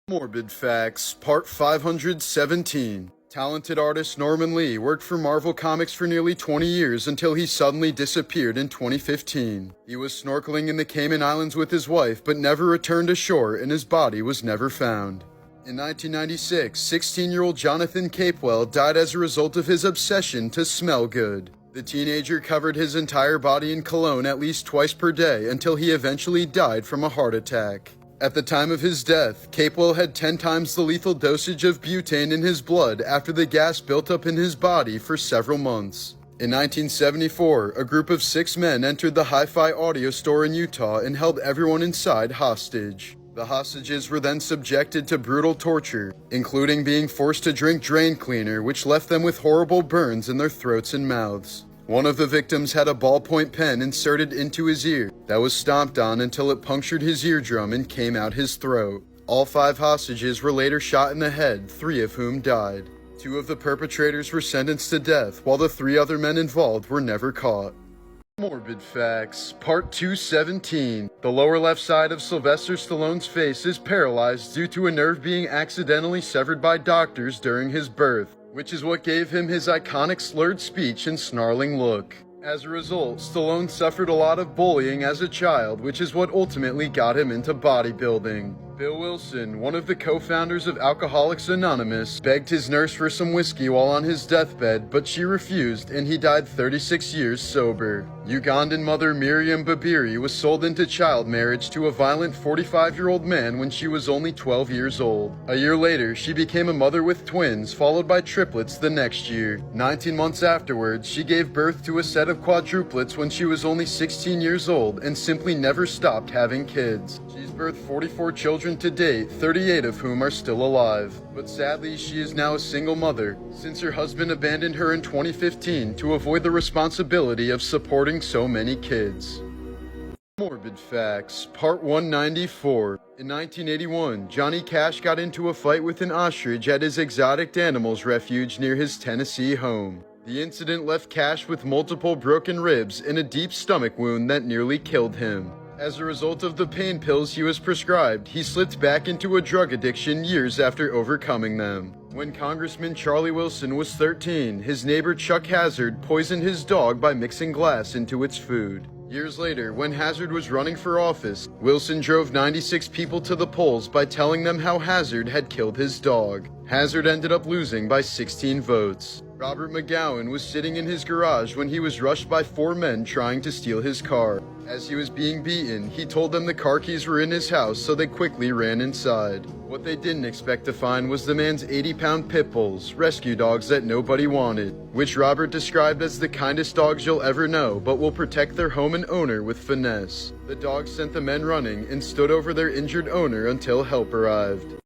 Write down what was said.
Morbid Facts, Part 517. Talented artist Norman Lee worked for Marvel Comics for nearly 20 years until he suddenly disappeared in 2015. He was snorkeling in the Cayman Islands with his wife but never returned ashore, and his body was never found. In 1996, 16-year-old Jonathan Capewell died as a result of his obsession to smell good. The teenager covered his entire body in cologne at least twice per day until he eventually died from a heart attack. At the time of his death, Capewell had 10 times the lethal dosage of butane in his blood after the gas built up in his body for several months. In 1974, a group of 6 men entered the hi-fi audio store in Utah and held everyone inside hostage. The hostages were then subjected to brutal torture, including being forced to drink drain cleaner, which left them with horrible burns in their throats and mouths. One of the victims had a ballpoint pen inserted into his ear that was stomped on until it punctured his eardrum and came out his throat. All 5 hostages were later shot in the head, 3 of whom died. 2 of the perpetrators were sentenced to death, while the 3 other men involved were never caught. Morbid Facts, Part 217. The lower left side of Sylvester Stallone's face is paralyzed due to a nerve being accidentally severed by doctors during his birth, which is what gave him his iconic slurred speech and snarling look. As a result, Stallone suffered a lot of bullying as a child, which is what ultimately got him into bodybuilding. Bill Wilson, one of the co-founders of Alcoholics Anonymous, begged his nurse for some whiskey while on his deathbed, but she refused, and he died 36 years sober. Ugandan mother Miriam Babiri was sold into child marriage to a violent 45-year-old man when she was only 12 years old. A year later, she became a mother with twins, followed by triplets the next year. 19 months afterwards, she gave birth to a set of quadruplets when she was only 16 years old and simply never stopped having kids. She's birthed 44 children to date, 38 of whom are still alive. But sadly, she is now a single mother, since her husband abandoned her in 2015 to avoid the responsibility of supporting so many kids. Morbid Facts, Part 194. In 1981, Johnny Cash got into a fight with an ostrich at his exotic animals refuge near his Tennessee home. The incident left Cash with multiple broken ribs and a deep stomach wound that nearly killed him. As a result of the pain pills he was prescribed, he slipped back into a drug addiction years after overcoming them. When Congressman Charlie Wilson was 13, his neighbor Chuck Hazard poisoned his dog by mixing glass into its food. Years later, when Hazard was running for office, Wilson drove 96 people to the polls by telling them how Hazard had killed his dog. Hazard ended up losing by 16 votes. Robert McGowan was sitting in his garage when he was rushed by 4 men trying to steal his car. As he was being beaten, he told them the car keys were in his house, so they quickly ran inside. What they didn't expect to find was the man's 80-pound pit bulls, rescue dogs that nobody wanted, which Robert described as the kindest dogs you'll ever know, but will protect their home and owner with finesse. The dogs sent the men running and stood over their injured owner until help arrived.